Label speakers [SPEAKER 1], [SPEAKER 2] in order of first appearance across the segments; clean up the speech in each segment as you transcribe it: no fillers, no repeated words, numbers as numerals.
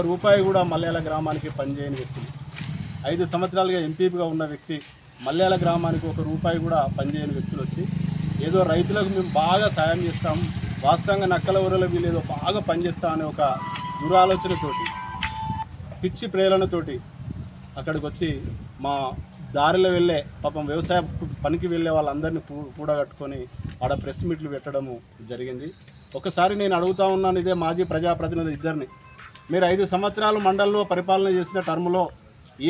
[SPEAKER 1] రూపాయి కూడా మల్యాల గ్రామానికి పనిచేయని వ్యక్తులు. 5 సంవత్సరాలుగా ఎంపీగా ఉన్న వ్యక్తి మల్యాల గ్రామానికి 1 రూపాయి కూడా పనిచేయని వ్యక్తులు వచ్చి ఏదో రైతులకు మేము బాగా సాయం చేస్తాం, వాస్తవంగా నక్కల ఊరలో వీళ్ళు ఏదో బాగా పనిచేస్తాం అనే ఒక దురాలోచనతోటి, పిచ్చి ప్రేరణతోటి అక్కడికి వచ్చి మా దారిలో వెళ్ళే పాపం వ్యవసాయ పనికి వెళ్ళే వాళ్ళందరినీ కూడగట్టుకొని ఆడ ప్రెస్ మీట్లు పెట్టడము జరిగింది. ఒకసారి నేను అడుగుతా ఉన్నాను, ఇదే మాజీ ప్రజాప్రతినిధి ఇద్దరిని, మీరు 5 సంవత్సరాలు మండలంలో పరిపాలన చేసిన టర్ములో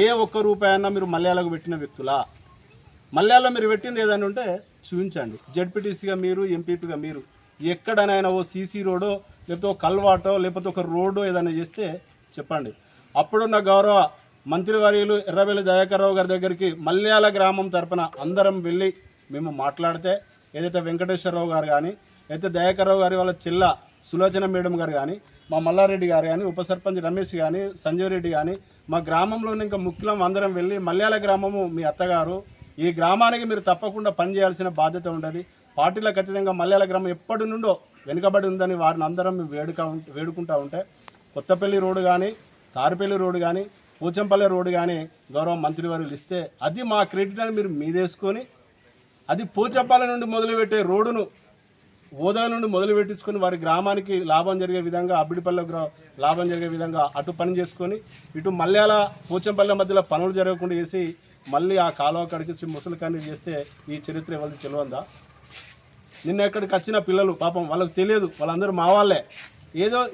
[SPEAKER 1] ఏ 1 రూపాయి అన్నా మీరు మల్యాలకు పెట్టిన వ్యక్తులా? మల్యాలలో మీరు పెట్టింది ఏదైనా ఉంటే చూపించండి. జడ్పీటీసీగా మీరు, ఎంపీపీగా మీరు ఎక్కడనైనా ఓ సీసీ రోడో లేకపోతే ఒక కల్వాటో లేకపోతే ఒక రోడ్డో ఏదైనా చేస్తే చెప్పండి. అప్పుడున్న గౌరవ మంత్రివర్యులు ఎర్రబెల్లి దయాకర్ రావు గారి దగ్గరికి మల్యాల గ్రామం తరపున అందరం వెళ్ళి మేము మాట్లాడితే ఏదైతే వెంకటేశ్వరరావు గారు కానీ, అయితే దయాకర్ రావు గారి వాళ్ళ చెల్ల సులోచన మేడం గారు కానీ, మా మల్లారెడ్డి గారు కానీ, ఉప సర్పంచ్ రమేష్ కానీ, సంజయ్ రెడ్డి కానీ, మా గ్రామంలోని ఇంకా ముఖ్యం అందరం వెళ్ళి మల్యాల గ్రామము మీ అత్తగారు, ఈ గ్రామానికి మీరు తప్పకుండా పనిచేయాల్సిన బాధ్యత ఉంటుంది. పార్టీలకు అతీతంగా మల్యాల గ్రామం ఎప్పటి నుండో వెనుకబడి ఉందని వారిని అందరం వేడుకుంటూ ఉంటే కొత్తపల్లి రోడ్డు కానీ, తారిపల్లి రోడ్డు కానీ, పోచంపల్లి రోడ్డు కానీ గౌరవ మంత్రివర్యులు ఇస్తే అది మా క్రెడిట్ అని మీరు మీదేసుకొని, అది పోచంపల్లి నుండి మొదలుపెట్టే రోడ్డును ఓదల నుండి మొదలు పెట్టించుకొని వారి గ్రామానికి లాభం జరిగే విధంగా, అబ్బిడిపల్లె లాభం జరిగే విధంగా అటు పని చేసుకొని ఇటు మల్యాల పోచంపల్లె మధ్యలో పనులు జరగకుండా చేసి మళ్ళీ ఆ కాలువ కడిగించి ముసలికాన్ని చేస్తే ఈ చరిత్ర ఎవరికి తెలియదా? నిన్న ఎక్కడికి వచ్చిన పిల్లలు పాపం వాళ్ళకి తెలియదు, వాళ్ళందరూ మా వాళ్ళే,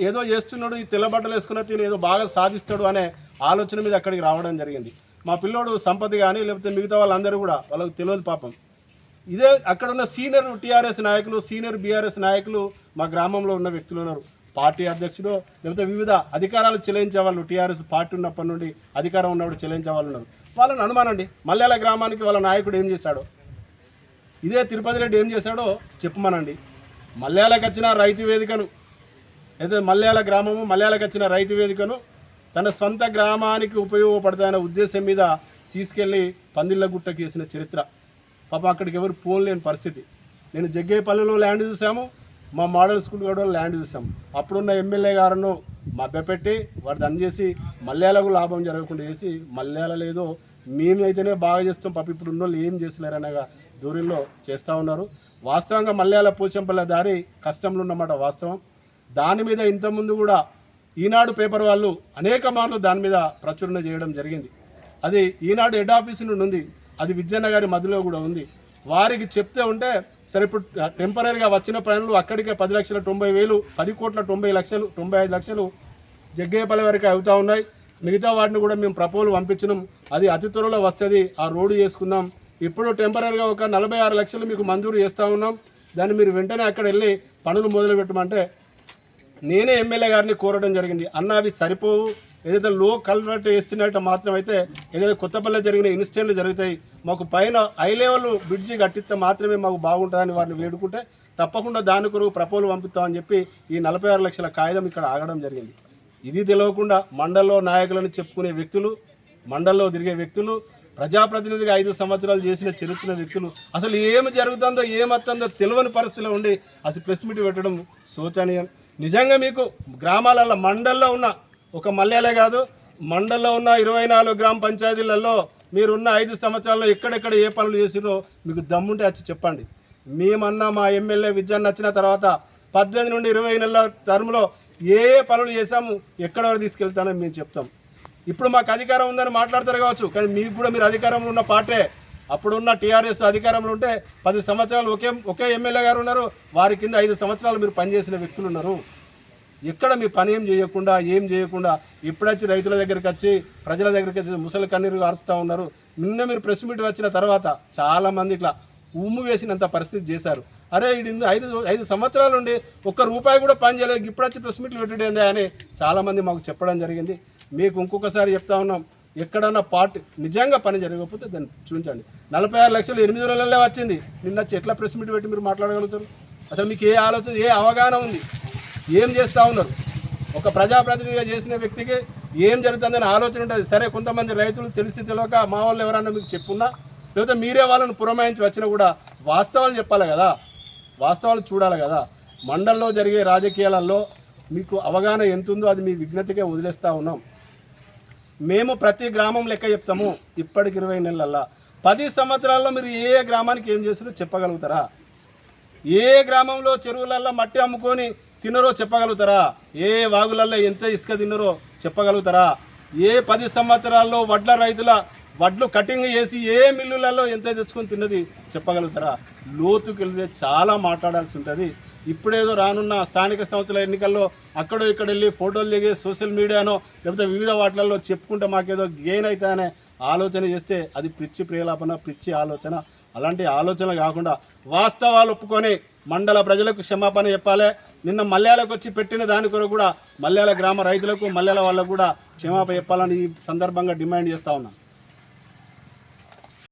[SPEAKER 1] ఏదో చేస్తున్నాడు, ఈ తెల్ల బట్టలు వేసుకున్న తిని ఏదో బాగా సాధిస్తాడు అనే ఆలోచన మీద అక్కడికి రావడం జరిగింది. మా పిల్లోడు సంపద కానీ లేకపోతే మిగతా వాళ్ళందరూ కూడా వాళ్ళకి తెలియదు పాపం. ఇదే అక్కడ ఉన్న సీనియర్ టీఆర్ఎస్ నాయకులు, సీనియర్ బీఆర్ఎస్ నాయకులు మా గ్రామంలో ఉన్న వ్యక్తులు ఉన్నారు. పార్టీ అధ్యక్షుడు లేకపోతే వివిధ అధికారాలు చెల్లించే వాళ్ళు, టీఆర్ఎస్ పార్టీ ఉన్నప్పటి నుండి అధికారం ఉన్నప్పుడు చెల్లించే వాళ్ళు ఉన్నారు. వాళ్ళని అనుమానండి, మల్యాల గ్రామానికి వాళ్ళ నాయకుడు ఏం చేశాడో, ఇదే తిరుపతి రెడ్డి ఏం చేశాడో చెప్పమనండి. మల్యాలకు వచ్చిన రైతు వేదికను, అయితే మల్యాల గ్రామము మల్యాలకు వచ్చిన రైతు వేదికను తన సొంత గ్రామానికి ఉపయోగపడతాయనే ఉద్దేశం మీద తీసుకెళ్ళి పందిళ్ళ గుట్టకి వేసిన చరిత్ర. పాపం అక్కడికి ఎవరు పోలేని పరిస్థితి. నేను జగ్గేపల్లిలో ల్యాండ్ చూసాము, మా మోడల్ స్కూల్ కూడా ల్యాండ్ చూసాము. అప్పుడున్న ఎమ్మెల్యే గారును మభ్యపెట్టి వాడు దాన్ని చేసి మల్యాలకు లాభం జరగకుండా చేసి మల్యాల లేదో మేమైతేనే బాగా చేస్తాం, పాప ఇప్పుడు ఉన్న వాళ్ళు ఏం చేస్తున్నారనగా దూరంలో చేస్తూ ఉన్నారు. వాస్తవంగా మల్యాల పోచంపల్లె దారి కష్టంలో ఉన్నమాట వాస్తవం. దాని మీద ఇంతకుముందు కూడా ఈనాడు పేపర్ వాళ్ళు అనేక మార్లు దాని మీద ప్రచురణ చేయడం జరిగింది. అది ఈనాడు హెడ్ ఆఫీస్ నుండి ఉంది, అది విజయన్న గారి మధ్యలో కూడా ఉంది. వారికి చెప్తే ఉంటే సరే ఇప్పుడు టెంపరీగా వచ్చిన పనులు అక్కడికే 10,90,000 10,90,00,000 జగ్గేపల్లి వరకు అవుతూ ఉన్నాయి. మిగతా వాటిని కూడా మేము ప్రపోజల్ పంపించినాం, అది అతి త్వరలో వస్తుంది, ఆ రోడ్డు చేసుకుందాం. ఇప్పుడు టెంపరీగా ఒక 46 లక్షలు మీకు మంజూరు చేస్తూ ఉన్నాం, దాన్ని మీరు వెంటనే అక్కడ వెళ్ళి పనులు మొదలు పెట్టమంటే నేనే ఎమ్మెల్యే గారిని కోరడం జరిగింది. అన్న అవి సరిపోవు, ఏదైతే లో కల్వర్ట్ వేస్తున్నట్టు మాత్రం అయితే ఏదైతే కొత్తపల్లి జరిగిన ఇన్సిడెంట్లు జరుగుతాయి, మాకు పైన హై లెవెల్ బ్రిడ్జి కట్టిస్తే మాత్రమే మాకు బాగుంటుందని వారిని వేడుకుంటే తప్పకుండా దాని కొరకు ప్రపోజల్ పంపిస్తామని చెప్పి ఈ 46 లక్షల కాగితం ఇక్కడ ఆగడం జరిగింది. ఇది తెలియకుండా మండల్లో నాయకులను చెప్పుకునే వ్యక్తులు, మండల్లో తిరిగే వ్యక్తులు, ప్రజాప్రతినిధిగా 5 సంవత్సరాలు చేసిన చరిత్ర వ్యక్తులు అసలు ఏమి జరుగుతుందో ఏమవుతుందో తెలియని పరిస్థితిలో ఉండి అసలు ప్రెస్ మీట్ పెట్టడం శోచనీయం. నిజంగా మీకు గ్రామాలలో మండల్లో ఉన్న ఒక మల్యాలే కాదు, మండల్లో ఉన్న 24 గ్రామ పంచాయతీలలో మీరున్న 5 సంవత్సరాల్లో ఎక్కడెక్కడ ఏ పనులు చేసిరో మీకు దమ్ముంటే వచ్చి చెప్పండి. మేమన్నా మా ఎమ్మెల్యే విజయన్ వచ్చిన తర్వాత 18 నుండి 20 నెలల టర్మ్లో ఏ పనులు చేసాము, ఎక్కడ వరకు తీసుకెళ్తానని మేము చెప్తాం. ఇప్పుడు మాకు అధికారం ఉందని మాట్లాడతారు కావచ్చు, కానీ మీకు కూడా మీరు అధికారంలో ఉన్న పార్టీ. అప్పుడున్న టీఆర్ఎస్ అధికారంలో ఉంటే 10 సంవత్సరాలు ఒకే ఎమ్మెల్యే గారు ఉన్నారు, వారి కింద 5 సంవత్సరాలు మీరు పనిచేసిన వ్యక్తులు ఉన్నారు. ఎక్కడ మీ పని ఏం చేయకుండా ఇప్పుడొచ్చి రైతుల దగ్గరికి వచ్చి ప్రజల దగ్గరికి వచ్చి ముసలి కన్నీరు కారుస్తూ ఉన్నారు. నిన్న మీరు ప్రెస్ మీట్ వచ్చిన తర్వాత చాలామంది ఇట్లా ఉమ్ము వేసినంత పరిస్థితి చేశారు. అరే ఇది 5 సంవత్సరాల నుండి 1 రూపాయి కూడా పని చేయలేదు, ఇప్పుడు వచ్చి ప్రెస్ మీట్లు పెట్టేది అని చాలామంది మాకు చెప్పడం జరిగింది. మీకు ఇంకొకసారి చెప్తా ఉన్నాం, ఎక్కడన్నా పార్టీ నిజంగా పని జరగకపోతే దాన్ని చూపించండి. 46 లక్షలు 8 రోజులలో వచ్చింది, నిన్న వచ్చి ఎట్లా ప్రెస్ మీట్ పెట్టి మీరు మాట్లాడగలుగుతారు? అసలు మీకు ఏ ఆలోచన, ఏ అవగాహన ఉంది? ఏం చేస్తూ ఉన్నారు? ఒక ప్రజాప్రతినిధిగా చేసిన వ్యక్తికి ఏం జరుగుతుందని ఆలోచన ఉంటుంది. సరే కొంతమంది రైతులు తెలిసి తెలియక మా వాళ్ళు ఎవరన్నా మీకు చెప్పున్నా, లేకపోతే మీరే వాళ్ళని పురమాయించి వచ్చినా కూడా వాస్తవాలు చెప్పాలి కదా, వాస్తవాలు చూడాలి కదా. మండలంలో జరిగే రాజకీయాలలో మీకు అవగాహన ఎంత ఉందో అది మీ విజ్ఞతకే వదిలేస్తూ ఉన్నాం. మేము ప్రతి గ్రామం లెక్క చెప్తాము. ఇప్పటికి 20 నెలలల్లా 10 సంవత్సరాల్లో మీరు ఏ గ్రామానికి ఏం చేస్తారో చెప్పగలుగుతారా? ఏ గ్రామంలో చెరువులల్లో మట్టి అమ్ముకొని తినరో చెప్పగలుగుతారా? ఏ వాగులల్లో ఎంత ఇసుక తిన్నరో చెప్పగలుగుతారా? ఏ 10 సంవత్సరాల్లో వడ్లు కటింగ్ చేసి ఏ మిల్లులలో ఎంత తెచ్చుకొని తిన్నది చెప్పగలుగుతారా? లోతుకి వెళ్తే చాలా మాట్లాడాల్సి ఉంటుంది. ఇప్పుడేదో రానున్న స్థానిక సంస్థల ఎన్నికల్లో అక్కడో ఇక్కడ వెళ్ళి ఫోటోలు దిగి సోషల్ మీడియానో లేకపోతే వివిధ వాటిలలో చెప్పుకుంటే మాకేదో గెయిన్ అవుతాయనే ఆలోచన చేస్తే అది పిచ్చి ప్రేలాపన, పిచ్చి ఆలోచన. అలాంటి ఆలోచన కాకుండా వాస్తవాలు ఒప్పుకొని మండల ప్రజలకు క్షమాపణ చెప్పాలి. నిన్న మల్యాలకు వచ్చి పెట్టిన దాని కొరకు కూడా మల్యాల గ్రామ రైతులకు, మల్యాల వాళ్ళకు కూడా క్షమాపణ చెప్పాలని ఈ సందర్భంగా డిమాండ్ చేస్తూ ఉన్నాను.